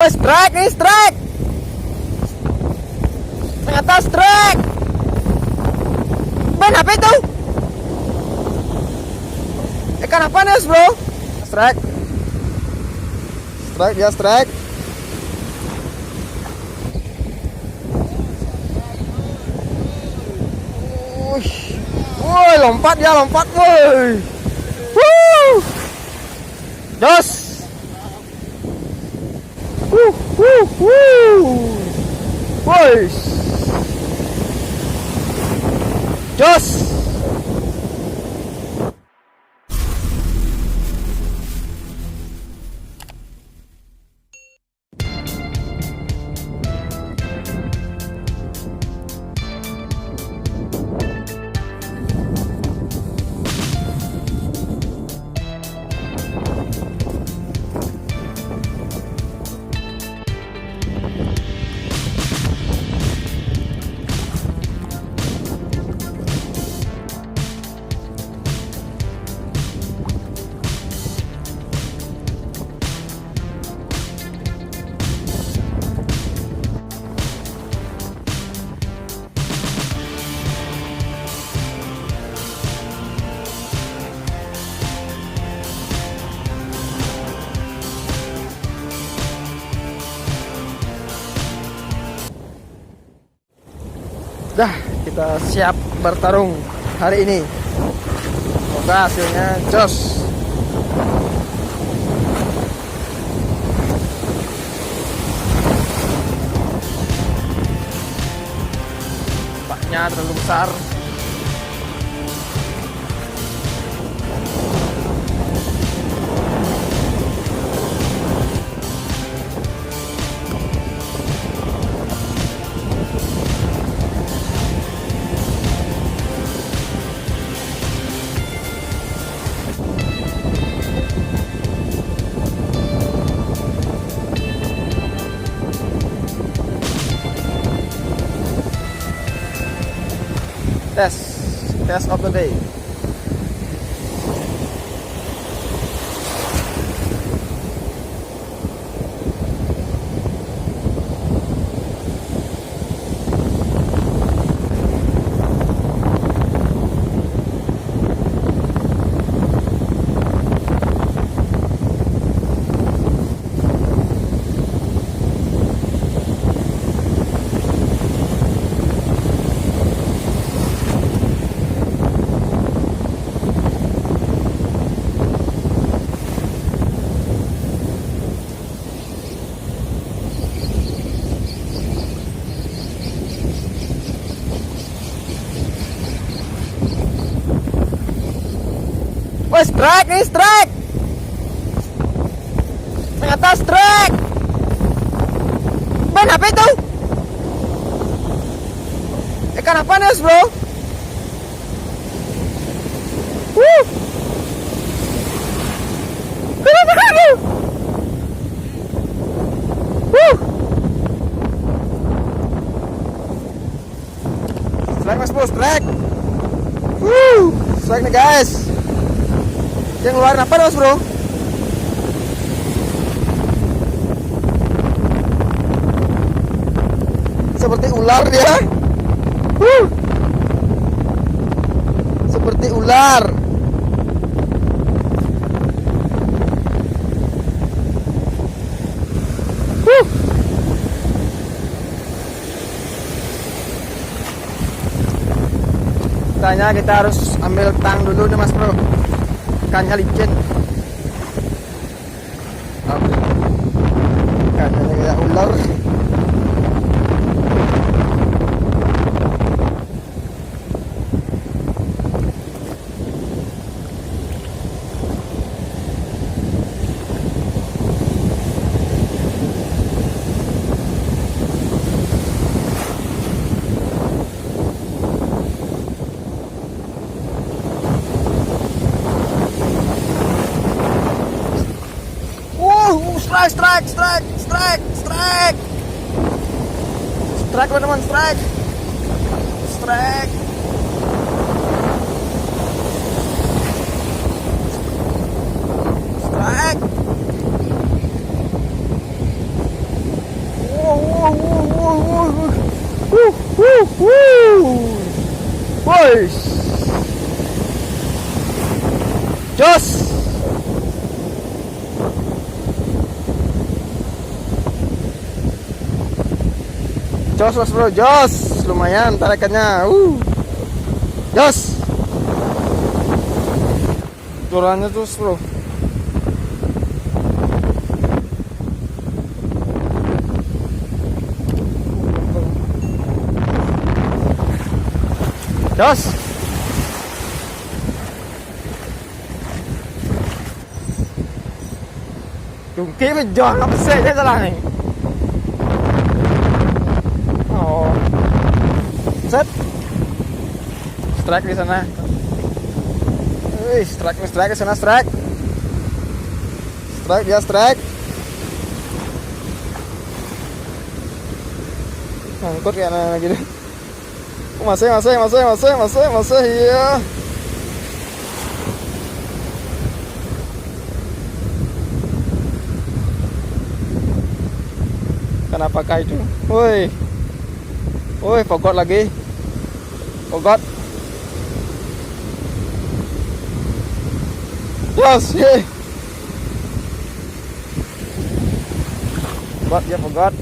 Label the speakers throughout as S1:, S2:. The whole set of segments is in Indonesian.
S1: Woi, strike nih, strike. Ternyata strike. Ben, apa itu? Ikan apa nih, bro? Strike. Strike, dia strike. Woi, lompat dia, lompat, woi. Jos. Woi. Jos. Dah, kita siap bertarung hari ini. Semoga hasilnya jos. Paknya terlalu besar. Test of the day. Woi, strike nih, strike. Ternyata strike. Ben, apa itu? Ikan apa nih, bro? Strike mas bro, strike. Strike nih guys. Yang ngeluarin apa mas bro? Seperti ular dia. Seperti ular. Tanya kita harus ambil tang dulu nih mas bro. Ikannya licin. Ikannya kayak ular. Strike teman-teman, strike. Strike. Woi. Jos. Jos mas bro, jos. Lumayan tarikannya. Jos. Turunnya terus bro. Jos. Tungki menjual apa sih dia salah nih? Oh, set, strike di sana. Strike di sana, strike dia strike. Ngangkut kayak gitu. Masih iya. Kenapa pakai itu? Woi, pogot lagi. Pogot. Yes, Pogot ya, pogot.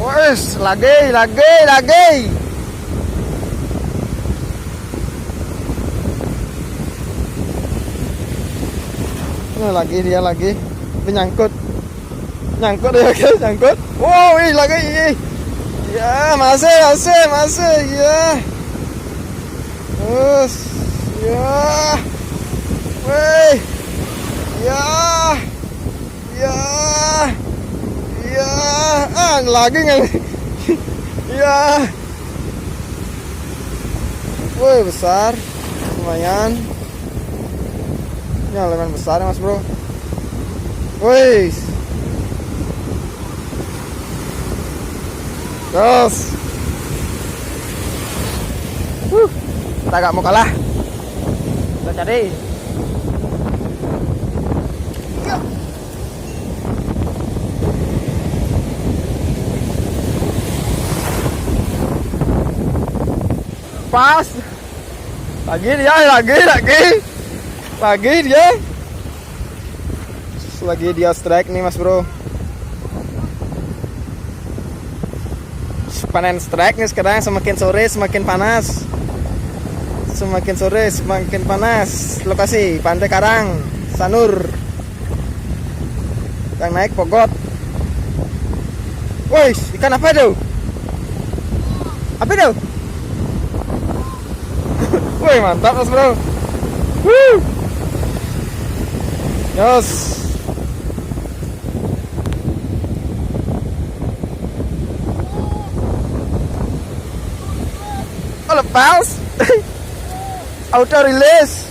S1: Wes, lagi. Lagi dia nyangkut dia guys, nyangkut. Wow, lagi. Ya, masih ya. Terus ya. Woi. Ya. Lagi nggak? Ya. Woi, besar. Lumayan. Ini elemen besar ya mas bro. Woi. Terus. Kita gak mau kalah. Kita cari. Pas. Lagi dia. Lagi dia strike nih mas bro. Panen strike nih sekarang, semakin sore semakin panas. Lokasi pantai Karang, Sanur. Yang naik pogot. Woi, ikan apa itu? Woi, mantap mas bro. Yes. Oh, lepas. Auto release.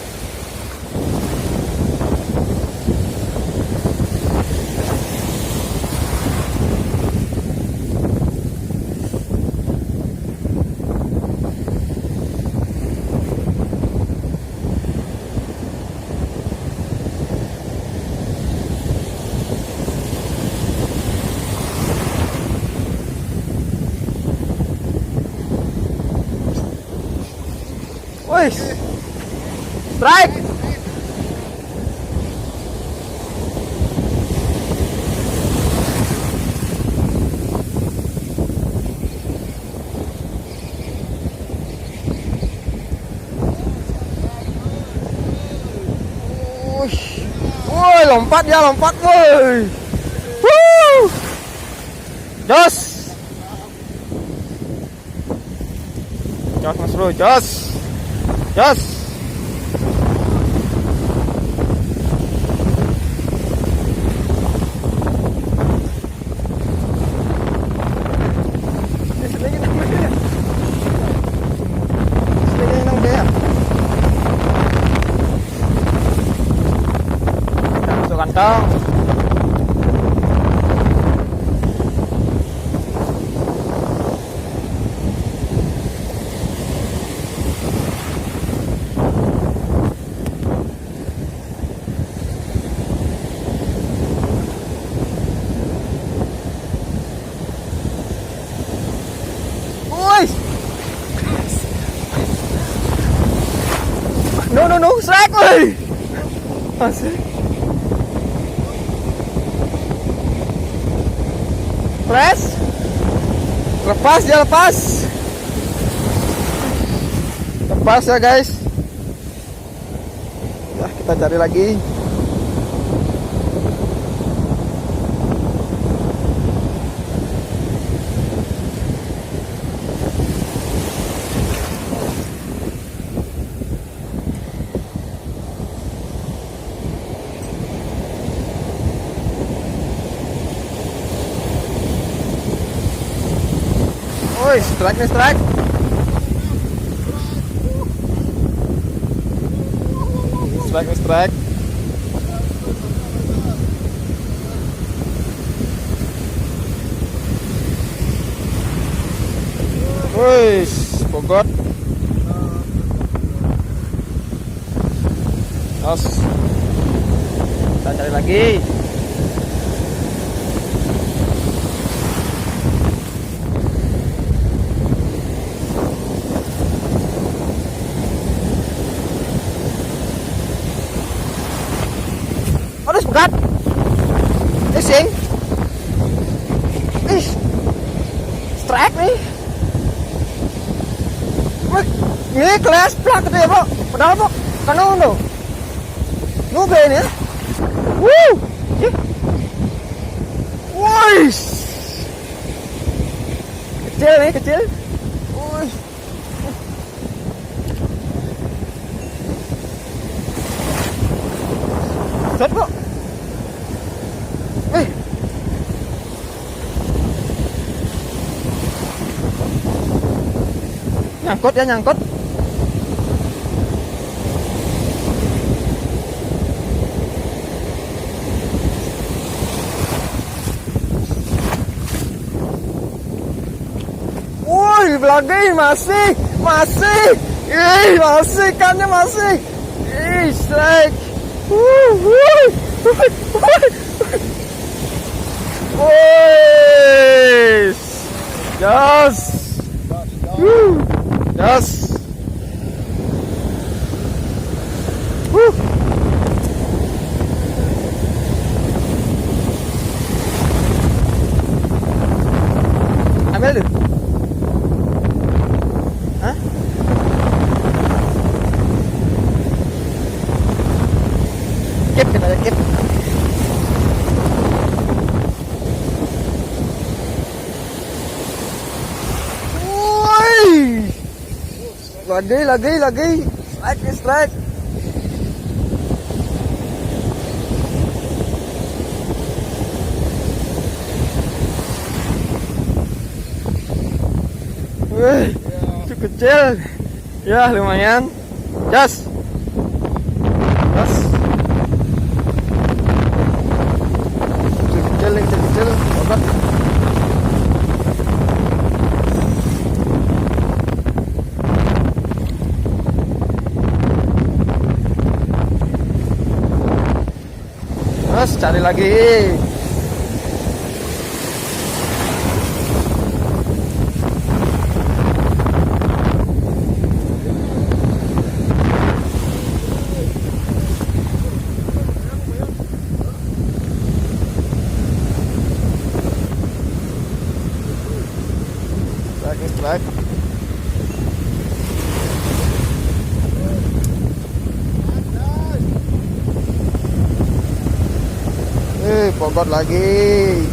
S1: Wih, strike. Woi, lompat, woi. Jos mas bro, jos. Masuk kantong. Woi, masih. Press. Lepas dia, lepas. Lepas ya guys. Ya, kita cari lagi. Woi, strike nih, strike. Strike nih, strike. Woi, bogot. Os. Kita cari lagi. Terus berat. Ising. Ih. Strike nih. Wih, ini kelas plak gitu ya, Bro. Padahal, Bro, karena uno. Nube ini ya. Wuh. Wih. Kecil nih, kecil. Wih. Set, Bro. Wih. Nyangkut ya, nyangkut. Wih, lagi masih. Ih, masih ikannya masih. Ih, strike. Wih. Yes. Yes. Ambil dulu. Hah? Kip, kita ada kip. Lagi. Strike. Wih, cukup kecil. Ya, lumayan. Jas. Kecil. Obat. Terus cari lagi. Strike. Bogot lagi.